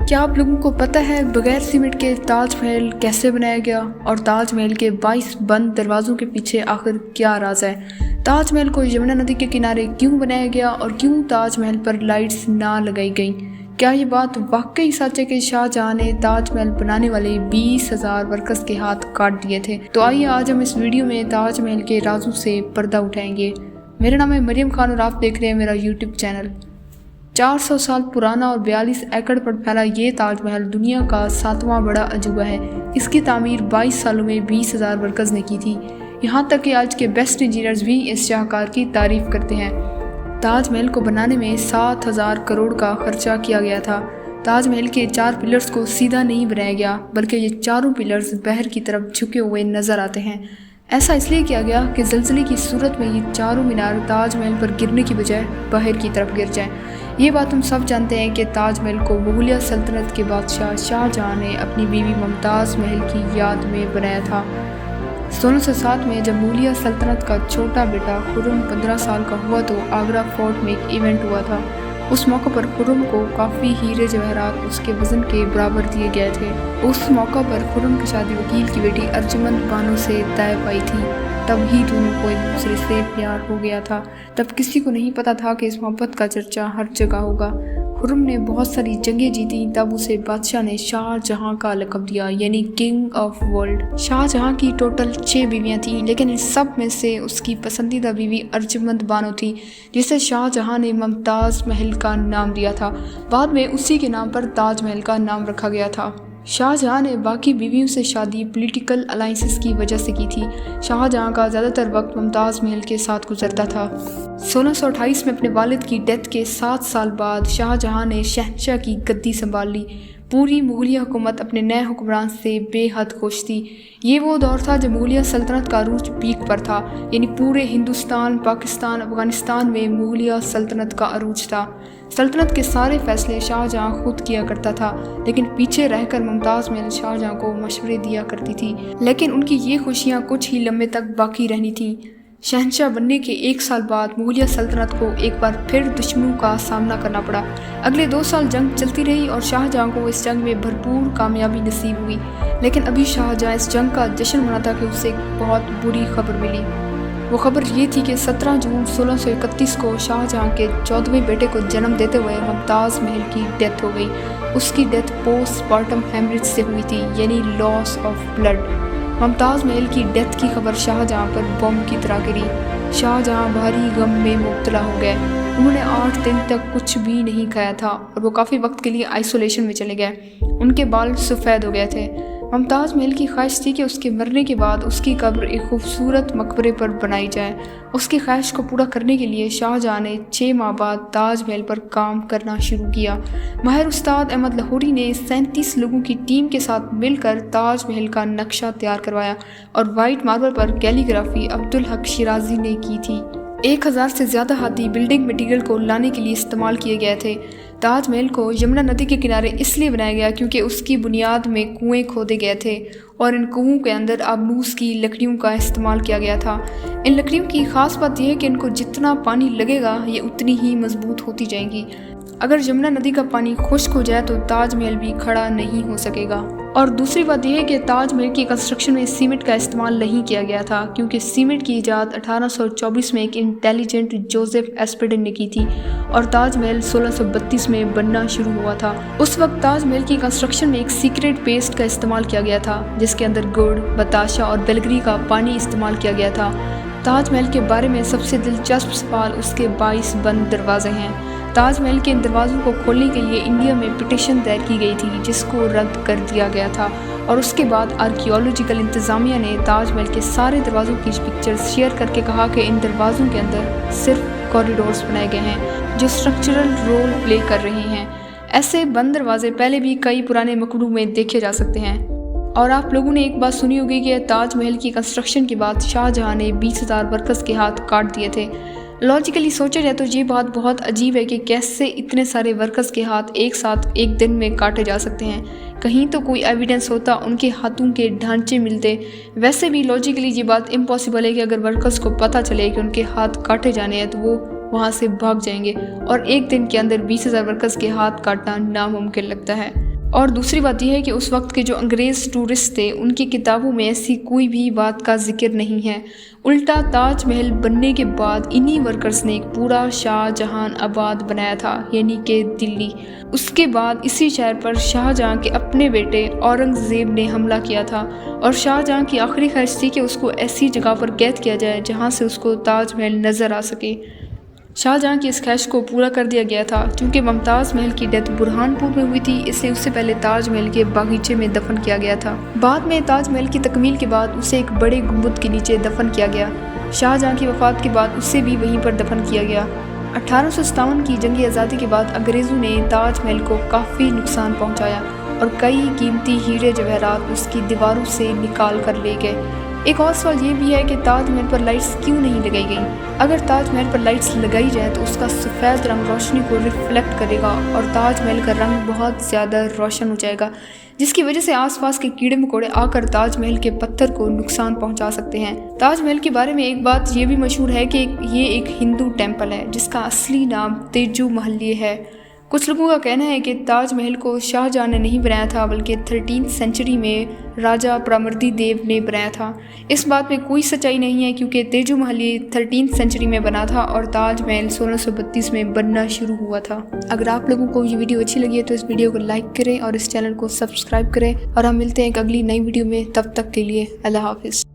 کیا آپ لوگوں کو پتہ ہے بغیر سیمنٹ کے تاج محل کیسے بنایا گیا اور تاج محل کے 22 بند دروازوں کے پیچھے آخر کیا راز ہے؟ تاج محل کو یمنا ندی کے کنارے کیوں بنایا گیا اور کیوں تاج محل پر لائٹس نہ لگائی گئیں؟ کیا یہ بات واقعی سچ ہے کہ شاہ جہاں نے تاج محل بنانے والے 20,000 ورکرز کے ہاتھ کاٹ دیے تھے؟ تو آئیے آج ہم اس ویڈیو میں تاج محل کے رازوں سے پردہ اٹھائیں گے۔ میرا نام ہے مریم خان اور آپ دیکھ رہے ہیں میرا یوٹیوب چینل۔ 400 سال پرانا اور 42 ایکڑ پر پھیلا یہ تاج محل دنیا کا 7واں بڑا عجوبہ ہے۔ اس کی تعمیر 22 سالوں میں 20,000 ورکرز نے کی تھی، یہاں تک کہ آج کے بیسٹ انجینئرز بھی اس شاہکار کی تعریف کرتے ہیں۔ تاج محل کو بنانے میں 7,000 کروڑ کا خرچہ کیا گیا تھا۔ تاج محل کے 4 پلرز کو سیدھا نہیں بنایا گیا، بلکہ یہ چاروں پلرز بحر کی طرف جھکے ہوئے نظر آتے ہیں۔ ایسا اس لیے کیا گیا کہ زلزلے کی صورت میں یہ چاروں مینار تاج محل پر گرنے کی بجائے باہر کی طرف گر جائیں۔ یہ بات ہم سب جانتے ہیں کہ تاج محل کو مغلیہ سلطنت کے بادشاہ شاہ جہاں نے اپنی بیوی ممتاز محل کی یاد میں بنایا تھا۔ 1607 میں جب مغلیہ سلطنت کا چھوٹا بیٹا خرم 15 سال کا ہوا تو آگرہ فورٹ میں ایک ایونٹ ہوا تھا۔ اس موقع پر خرم کو کافی ہیرے جواہرات اس کے وزن کے برابر دیے گئے تھے۔ اس موقع پر خرم کی شادی وکیل کی بیٹی ارجمند بانو سے طے پائی تھی۔ تب ہی دونوں کو ایک دوسرے سے پیار ہو گیا تھا۔ تب کسی کو نہیں پتا تھا کہ اس محبت کا چرچا ہر جگہ ہوگا۔ خرم نے بہت ساری جنگیں جیتیں، تب اسے بادشاہ نے شاہ جہاں کا لقب دیا، یعنی کنگ آف ورلڈ۔ شاہ جہاں کی ٹوٹل 6 بیویاں تھیں، لیکن ان سب میں سے اس کی پسندیدہ بیوی ارجمند بانو تھی، جسے شاہ جہاں نے ممتاز محل کا نام دیا تھا۔ بعد میں اسی کے نام پر تاج محل کا نام رکھا گیا تھا۔ شاہ جہاں نے باقی بیویوں سے شادی پولیٹیکل الائنسز کی وجہ سے کی تھی۔ شاہ جہاں کا زیادہ تر وقت ممتاز محل کے ساتھ گزرتا تھا۔ 1628 میں اپنے والد کی ڈیتھ کے 7 سال بعد شاہ جہاں نے شہنشاہ کی گدی سنبھال لی۔ پوری مغلیہ حکومت اپنے نئے حکمران سے بے حد خوش تھی۔ یہ وہ دور تھا جب مغلیہ سلطنت کا عروج پیک پر تھا، یعنی پورے ہندوستان، پاکستان، افغانستان میں مغلیہ سلطنت کا عروج تھا۔ سلطنت کے سارے فیصلے شاہ جہاں خود کیا کرتا تھا، لیکن پیچھے رہ کر ممتاز محل شاہ جہاں کو مشورے دیا کرتی تھی۔ لیکن ان کی یہ خوشیاں کچھ ہی لمحے تک باقی رہنی تھیں۔ شہنشاہ بننے کے 1 سال بعد مغلیہ سلطنت کو ایک بار پھر دشمنوں کا سامنا کرنا پڑا۔ اگلے 2 سال جنگ چلتی رہی اور شاہ جہاں کو اس جنگ میں بھرپور کامیابی نصیب ہوئی۔ لیکن ابھی شاہ جہاں اس جنگ کا جشن مناتا کہ اسے ایک بہت بری خبر ملی۔ وہ خبر یہ تھی کہ 17 جون 1631 کو شاہ جہاں کے 14ویں بیٹے کو جنم دیتے ہوئے ممتاز محل کی ڈیتھ ہو گئی۔ اس کی ڈیتھ پوسٹ پارٹم ہیمریج سے ہوئی تھی، یعنی لاس آف بلڈ۔ ممتاز محل کی ڈیتھ کی خبر شاہ جہاں پر بم کی طرح گری۔ شاہ جہاں بھاری غم میں مبتلا ہو گئے۔ انہوں نے 8 دن تک کچھ بھی نہیں کھایا تھا اور وہ کافی وقت کے لیے آئسولیشن میں چلے گئے۔ ان کے بال سفید ہو گئے تھے۔ ممتاز محل کی خواہش تھی کہ اس کے مرنے کے بعد اس کی قبر ایک خوبصورت مقبرے پر بنائی جائے۔ اس کی خواہش کو پورا کرنے کے لیے شاہ جہاں نے 6 ماہ بعد تاج محل پر کام کرنا شروع کیا۔ ماہر استاد احمد لاہوری نے 37 لوگوں کی ٹیم کے ساتھ مل کر تاج محل کا نقشہ تیار کروایا اور وائٹ ماربل پر کیلی گرافی عبدالحق شیرازی نے کی تھی۔ 1000 سے زیادہ ہاتھی بلڈنگ مٹیریل کو لانے کے لیے استعمال کیے گئے تھے۔ تاج محل کو یمنا ندی کے کنارے اس لیے بنایا گیا کیونکہ اس کی بنیاد میں کنویں کھودے گئے تھے اور ان کنووں کے اندر آبنوس کی لکڑیوں کا استعمال کیا گیا تھا۔ ان لکڑیوں کی خاص بات یہ ہے کہ ان کو جتنا پانی لگے گا یہ اتنی ہی مضبوط ہوتی جائیں گی۔ اگر یمنا ندی کا پانی خشک ہو جائے تو تاج محل بھی کھڑا نہیں ہو سکے گا۔ اور دوسری بات یہ ہے کہ تاج محل کی کنسٹرکشن میں سیمنٹ کا استعمال نہیں کیا گیا تھا، کیونکہ سیمنٹ کی ایجاد 1824 میں ایک انٹیلیجنٹ جوزف ایسپیڈن نے کی تھی اور تاج محل 1632 میں بننا شروع ہوا تھا۔ اس وقت تاج محل کی کنسٹرکشن میں ایک سیکریٹ پیسٹ کا استعمال کیا گیا تھا، جس کے اندر گڑ، بتاشا اور بیلگری کا پانی استعمال کیا گیا تھا۔ تاج محل کے بارے میں سب سے دلچسپ سوال اس کے 22 بند دروازے ہیں۔ تاج محل کے ان دروازوں کو کھولنے کے لیے انڈیا میں پٹیشن دائر کی گئی تھی، جس کو رد کر دیا گیا تھا، اور اس کے بعد آرکیولوجیکل انتظامیہ نے تاج محل کے سارے دروازوں کی پکچرز شیئر کر کے کہا کہ ان دروازوں کے اندر صرف کوریڈورز بنائے گئے ہیں جو اسٹرکچرل رول پلے کر رہے ہیں۔ ایسے بند دروازے پہلے بھی کئی پرانے مقبروں میں دیکھے جا سکتے ہیں۔ اور آپ لوگوں نے ایک بات سنی ہوگی کہ تاج محل کی کنسٹرکشن کے بعد شاہ جہاں نے 20,000 ورکرز کے ہاتھ کاٹ دیے تھے۔ لاجیکلی سوچا جائے تو یہ بات بہت عجیب ہے کہ کیسے اتنے سارے ورکرز کے ہاتھ ایک ساتھ ایک دن میں کاٹے جا سکتے ہیں۔ کہیں تو کوئی ایویڈنس ہوتا، ان کے ہاتھوں کے ڈھانچے ملتے۔ ویسے بھی لاجیکلی یہ بات امپاسبل ہے کہ اگر ورکرز کو پتہ چلے کہ ان کے ہاتھ کاٹے جانے ہیں تو وہ وہاں سے بھاگ جائیں گے، اور ایک دن کے اندر 20,000 ورکرز کے ہاتھ کاٹنا ناممکن لگتا ہے۔ اور دوسری بات یہ ہے کہ اس وقت کے جو انگریز ٹورسٹ تھے ان کی کتابوں میں ایسی کوئی بھی بات کا ذکر نہیں ہے، الٹا تاج محل بننے کے بعد انہی ورکرز نے ایک پورا شاہ جہان آباد بنایا تھا، یعنی کہ دلی۔ اس کے بعد اسی شہر پر شاہ جہاں کے اپنے بیٹے اورنگزیب نے حملہ کیا تھا، اور شاہ جہاں کی آخری خواہش تھی کہ اس کو ایسی جگہ پر قید کیا جائے جہاں سے اس کو تاج محل نظر آ سکے۔ شاہ جہاں کی اس خواہش کو پورا کر دیا گیا تھا، چونکہ ممتاز محل کی ڈیتھ برہان پور میں ہوئی تھی، اس لیے اس سے پہلے تاج محل کے باغیچے میں دفن کیا گیا تھا۔ بعد میں تاج محل کی تکمیل کے بعد اسے ایک بڑے گنبد کے نیچے دفن کیا گیا۔ شاہ جہاں کی وفات کے بعد اسے بھی وہیں پر دفن کیا گیا۔ 1857 کی جنگ آزادی کے بعد انگریزوں نے تاج محل کو کافی نقصان پہنچایا اور کئی قیمتی ہیرے جواہرات اس کی دیواروں سے نکال کر لے گئے۔ ایک اور سوال یہ بھی ہے کہ تاج محل پر لائٹس کیوں نہیں لگائی گئیں؟ اگر تاج محل پر لائٹس لگائی جائیں تو اس کا سفید رنگ روشنی کو ریفلیکٹ کرے گا اور تاج محل کا رنگ بہت زیادہ روشن ہو جائے گا، جس کی وجہ سے آس پاس کے کیڑے مکوڑے آ کر تاج محل کے پتھر کو نقصان پہنچا سکتے ہیں۔ تاج محل کے بارے میں ایک بات یہ بھی مشہور ہے کہ یہ ایک ہندو ٹیمپل ہے جس کا اصلی نام تیجو محلیہ ہے۔ کچھ لوگوں کا کہنا ہے کہ تاج محل کو شاہ جہاں نے نہیں بنایا تھا بلکہ 13 سینچری میں راجہ پرامردی دیو نے بنایا تھا۔ اس بات میں کوئی سچائی نہیں ہے کیونکہ تیجو محلیہ 13 سینچری میں بنا تھا اور تاج محل 1632 میں بننا شروع ہوا تھا۔ اگر آپ لوگوں کو یہ ویڈیو اچھی لگی ہے تو اس ویڈیو کو لائک کریں اور اس چینل کو سبسکرائب کریں، اور ہم ملتے ہیں ایک اگلی نئی ویڈیو میں۔ تب تک کے لیے اللہ حافظ۔